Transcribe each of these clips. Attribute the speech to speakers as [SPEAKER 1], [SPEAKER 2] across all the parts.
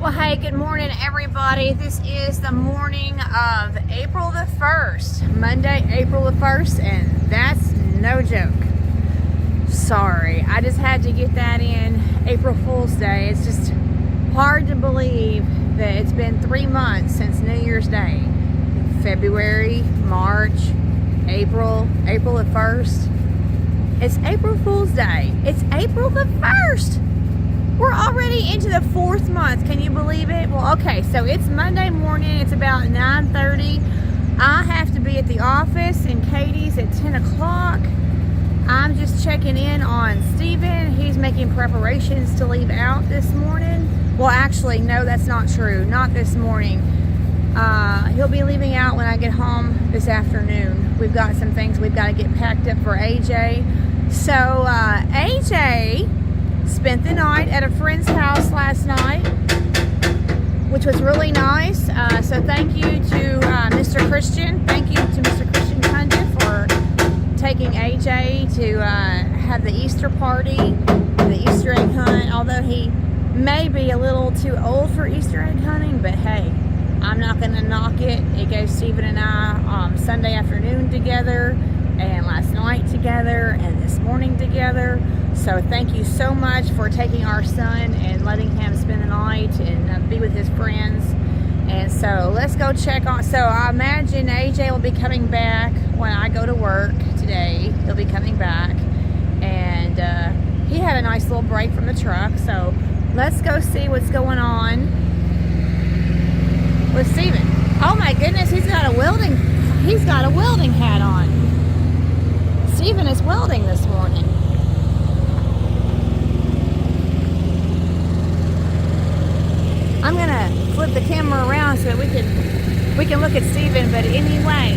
[SPEAKER 1] Well, hey, good morning, everybody. This is the morning of April the 1st, Monday, April the 1st, and that's no joke. Sorry, I just had to get that in. April Fool's Day. It's just hard to believe that it's been 3 months since New Year's Day. February, March, April the 1st. It's April Fool's Day. It's April the 1st. We're already into the 4th month. Can you believe it? Well, okay, so it's Monday morning. It's about 9:30. I have to be at the office in Katie's at 10 o'clock. I'm just checking in on Steven. He's making preparations to leave out this morning. Well, actually, no, that's not true. Not this morning. He'll be leaving out when I get home this afternoon. We've got some things we've got to get packed up for AJ. So, AJ spent the night at a friend's house last night, which was really nice. So thank you to Mr. Christian. Thank you to Mr. Christian Cundiff for taking AJ to have the Easter party, the Easter egg hunt. Although he may be a little too old for Easter egg hunting, but hey, I'm not going to knock it. It gave Steven and I Sunday afternoon together, and last night together, and this morning together. So thank you so much for taking our son and letting him spend the night and be with his friends. And so let's go check on. So I imagine AJ will be coming back when I go to work today. He'll be coming back, and he had a nice little break from the truck. So let's go see what's going on with Steven. Oh my goodness, he's got a welding hat on. Steven is welding this morning. I'm gonna flip the camera around so that we can look at Steven. But anyway,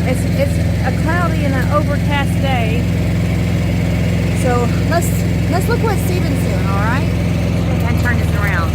[SPEAKER 1] it's a cloudy and an overcast day. So let's look what Steven's doing. All right, I can turn this around.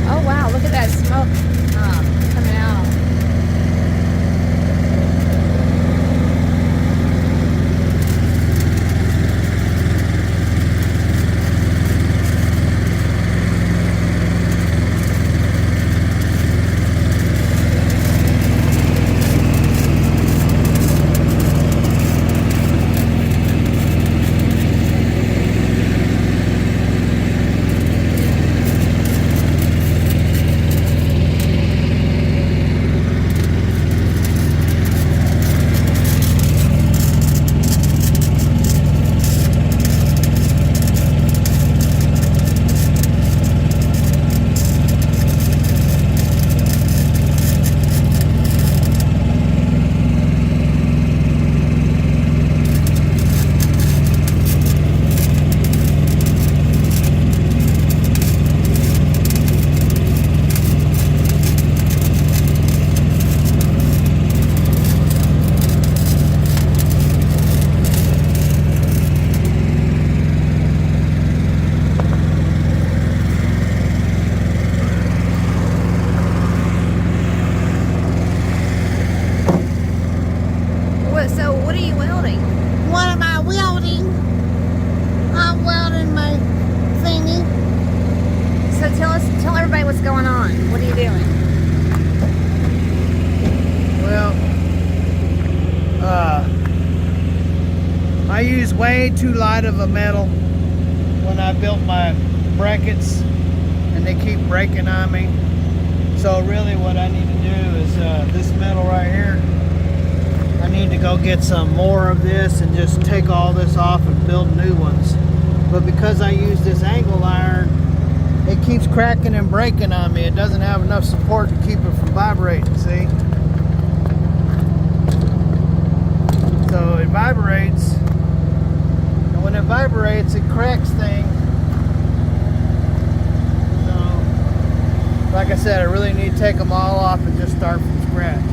[SPEAKER 1] Oh wow, look at that smoke coming out. So what are you welding?
[SPEAKER 2] What am I welding? I'm welding my thingy.
[SPEAKER 1] So tell everybody what's going on. What are you doing?
[SPEAKER 2] Well, I use way too light of a metal when I built my brackets, and they keep breaking on me. So really what I need to do is this metal right here, I need to go get some more of this and just take all this off and build new ones. But because I use this angle iron, it keeps cracking and breaking on me. It doesn't have enough support to keep it from vibrating, see? So it vibrates, and when it vibrates, it cracks things. So, like I said, I really need to take them all off and just start from scratch.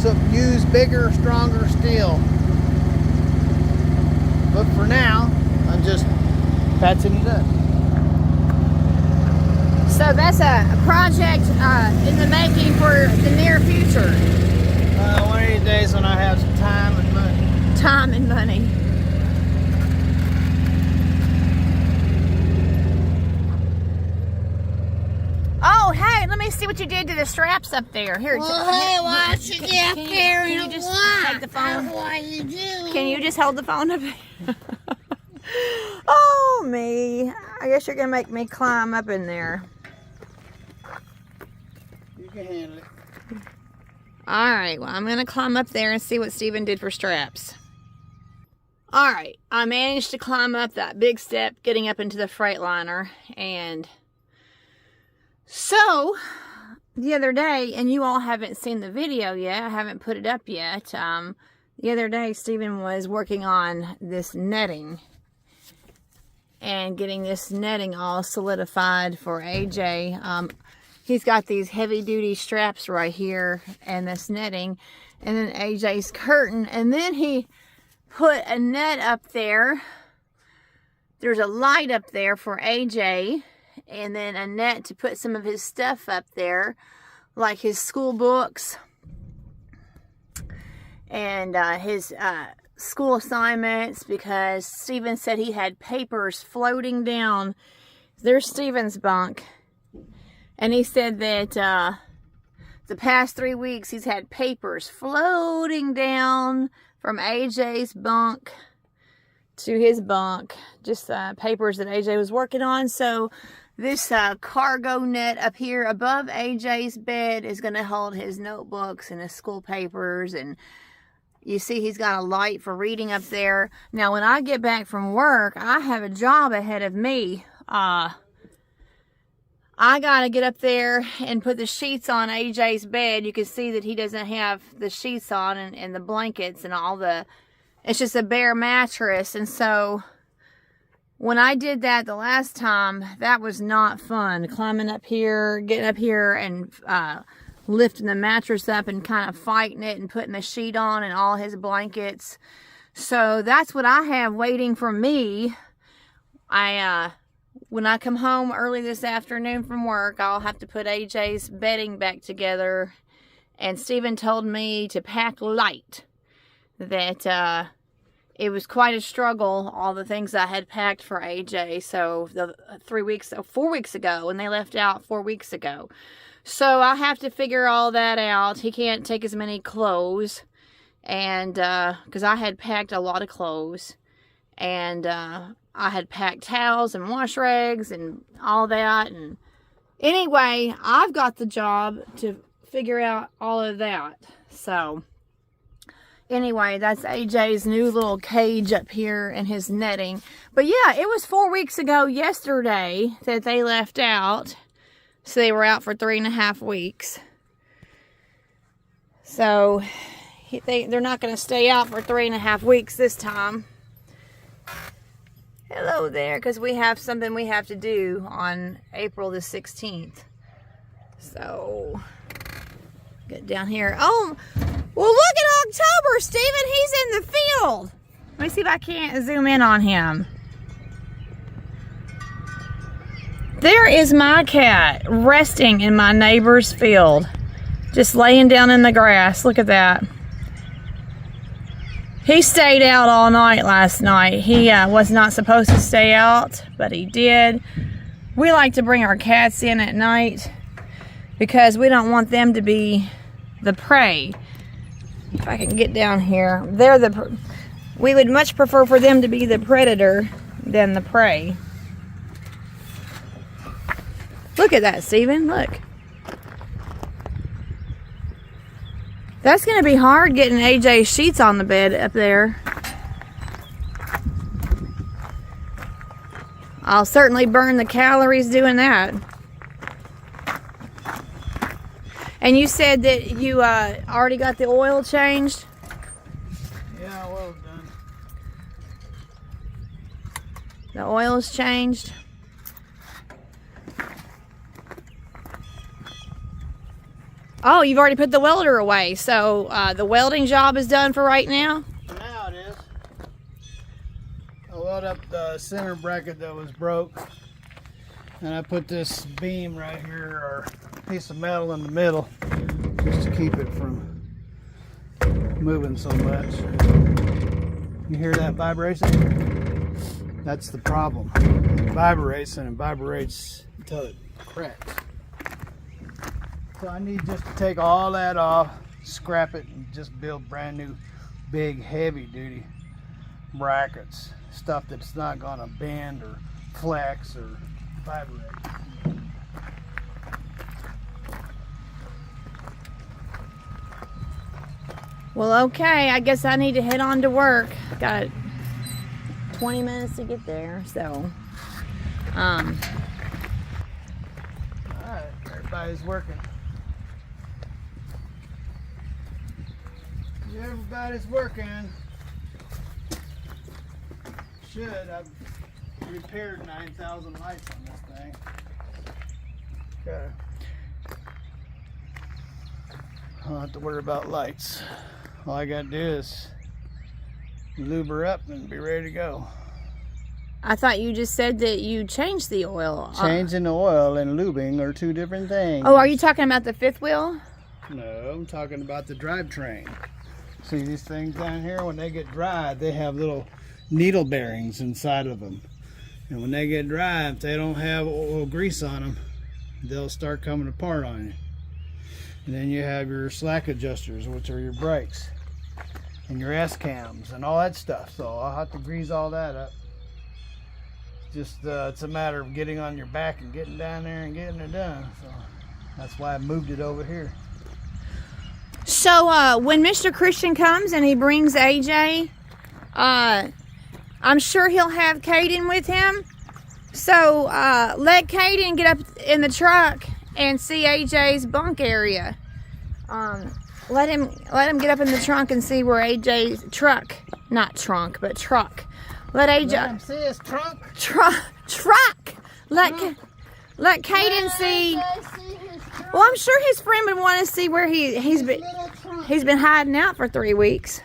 [SPEAKER 2] So use bigger, stronger steel. But for now, I'm just patching it up.
[SPEAKER 1] So that's a project in the making for the near future.
[SPEAKER 2] One of these days
[SPEAKER 1] time and money. Oh, hey, let me see what you did to the straps up there. Here,
[SPEAKER 3] Well, hey, why don't you get up there
[SPEAKER 1] can you
[SPEAKER 3] and
[SPEAKER 1] just
[SPEAKER 3] watch?
[SPEAKER 1] take the phone?
[SPEAKER 3] That's what you do.
[SPEAKER 1] Can you just hold the phone up there? Oh, me. I guess you're going to make me climb up in there.
[SPEAKER 2] You can handle it.
[SPEAKER 1] All right, well, I'm going to climb up there and see what Steven did for straps. All right, I managed to climb up that big step, getting up into the freightliner. And so, the other day, and you all haven't seen the video yet, I haven't put it up yet. The other day, Steven was working on this netting and getting this netting all solidified for AJ. He's got these heavy-duty straps right here and this netting, and then AJ's curtain, and then he put a net up there. There's a light up there for AJ, and then a net to put some of his stuff up there, like his school books and his school assignments, because Steven said he had papers floating down. There's Steven's bunk. And he said that the past 3 weeks he's had papers floating down from AJ's bunk to his bunk. Just papers that AJ was working on. So this cargo net up here above AJ's bed is going to hold his notebooks and his school papers. And you see he's got a light for reading up there. Now when I get back from work, I have a job ahead of me. I gotta get up there and put the sheets on AJ's bed. You can see that he doesn't have the sheets on and the blankets and all the... It's just a bare mattress. And so when I did that the last time, that was not fun. Climbing up here, getting up here and lifting the mattress up and kind of fighting it and putting the sheet on and all his blankets. So that's what I have waiting for me. When I come home early this afternoon from work, I'll have to put AJ's bedding back together. And Steven told me to pack light. That it was quite a struggle, all the things I had packed for AJ. So 4 weeks ago, when they left out 4 weeks ago. So I have to figure all that out. He can't take as many clothes. And because I had packed a lot of clothes. And I had packed towels and wash rags and all that. And anyway, I've got the job to figure out all of that. So anyway, that's AJ's new little cage up here and his netting. But yeah, it was 4 weeks ago yesterday that they left out. So they were out for 3.5 weeks. So they're not going to stay out for 3.5 weeks this time. Hello there, because we have something we have to do on April the 16th. So, get down here. Oh, well, look at October, Steven. He's in the field. Let me see if I can't zoom in on him. There is my cat resting in my neighbor's field. Just laying down in the grass. Look at that. He stayed out all night last night. He was not supposed to stay out, but he did. We like to bring our cats in at night because we don't want them to be the prey. If I can get down here. We would much prefer for them to be the predator than the prey. Look at that, Steven. Look. That's going to be hard getting AJ's sheets on the bed up there. I'll certainly burn the calories doing that. And you said that you already got the oil changed?
[SPEAKER 2] Yeah, well done.
[SPEAKER 1] The oil's changed? Oh, you've already put the welder away, so the welding job is done for right now?
[SPEAKER 2] For now it is. I weld up the center bracket that was broke, and I put this beam right here, or piece of metal in the middle, just to keep it from moving so much. You hear that vibration? That's the problem. It vibrates and it vibrates until it cracks. So I need just to take all that off, scrap it, and just build brand new, big, heavy duty brackets. Stuff that's not gonna bend or flex or vibrate.
[SPEAKER 1] Well, okay, I guess I need to head on to work. Got 20 minutes to get there, so
[SPEAKER 2] Alright, everybody's working. Everybody's working. I've repaired 9,000 lights on this thing. Okay. I don't have to worry about lights. All I gotta do is lube her up and be ready to go.
[SPEAKER 1] I thought you just said that you changed the oil.
[SPEAKER 2] Changing the oil and lubing are two different things.
[SPEAKER 1] Oh, are you talking about the fifth wheel?
[SPEAKER 2] No, I'm talking about the drivetrain. See these things down here, when they get dry, they have little needle bearings inside of them. And when they get dry, if they don't have oil grease on them, they'll start coming apart on you. And then you have your slack adjusters, which are your brakes, and your S-cams and all that stuff. So I'll have to grease all that up. Just it's a matter of getting on your back and getting down there and getting it done. So that's why I moved it over here.
[SPEAKER 1] So when Mr. Christian comes and he brings AJ, I'm sure he'll have Caden with him. So let Caden get up in the truck and see AJ's bunk area. Let him get up in the trunk and see where AJ's truck, not trunk, but truck. Let AJ
[SPEAKER 2] Let him see his trunk.
[SPEAKER 1] Truck. Let Caden see. Well, I'm sure his friend would want to see where he's been hiding out for 3 weeks.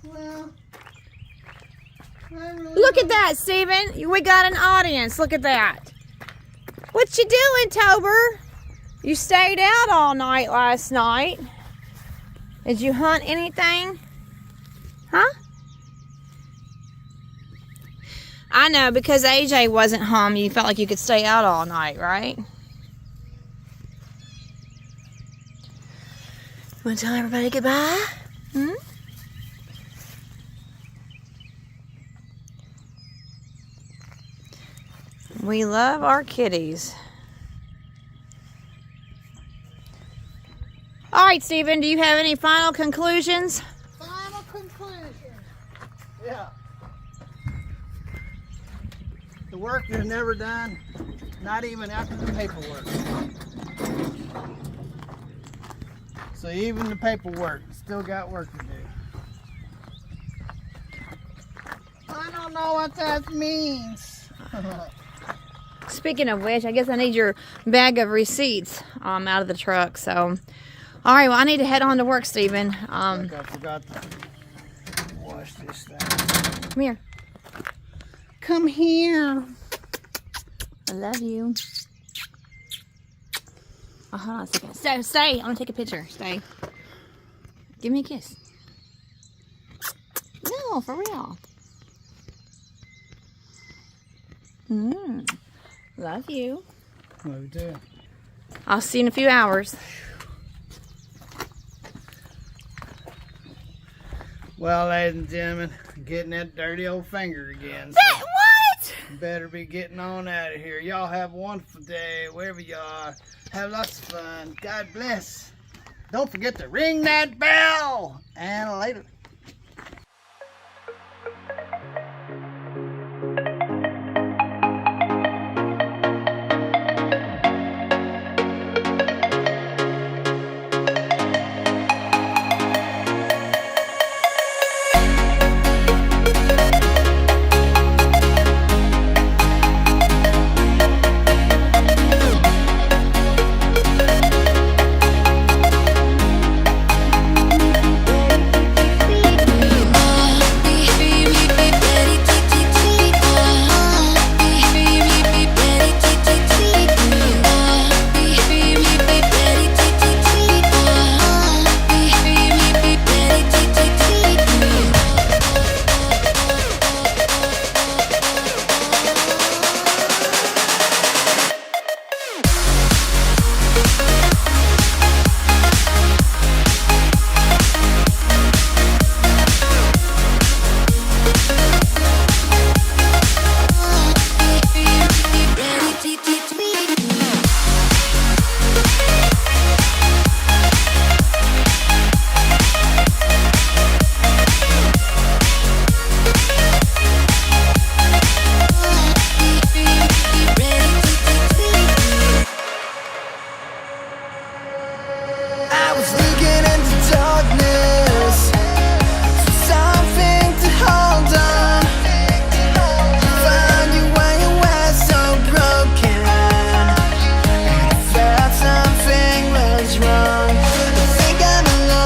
[SPEAKER 3] Well,
[SPEAKER 1] Look at that, Steven. We got an audience. Look at that. What you doing, Tober? You stayed out all night last night. Did you hunt anything? Huh? I know, because AJ wasn't home, you felt like you could stay out all night, right? Want to tell everybody goodbye? Hmm? We love our kitties. All right, Stephen, do you have any final conclusions?
[SPEAKER 3] final conclusion.
[SPEAKER 2] Yeah. The work is never done, not even after the paperwork. So even the paperwork still got work to do.
[SPEAKER 3] I don't know what that means.
[SPEAKER 1] Speaking of which, I guess I need your bag of receipts out of the truck. So, all right, well, I need to head on to work, Stephen.
[SPEAKER 2] Look, I forgot to wash this thing.
[SPEAKER 1] Come here.
[SPEAKER 3] Come here.
[SPEAKER 1] I love you. Oh, hold on a second. Stay. I want to take a picture. Stay. Give me a kiss. No, for real. Love you.
[SPEAKER 2] Love you too.
[SPEAKER 1] I'll see you in a few hours.
[SPEAKER 2] Well, ladies and gentlemen, getting that dirty old finger again. So
[SPEAKER 1] What?
[SPEAKER 2] better be getting on out of here. Y'all have a wonderful day, wherever you are. Have lots of fun. God bless. Don't forget to ring that bell. And later.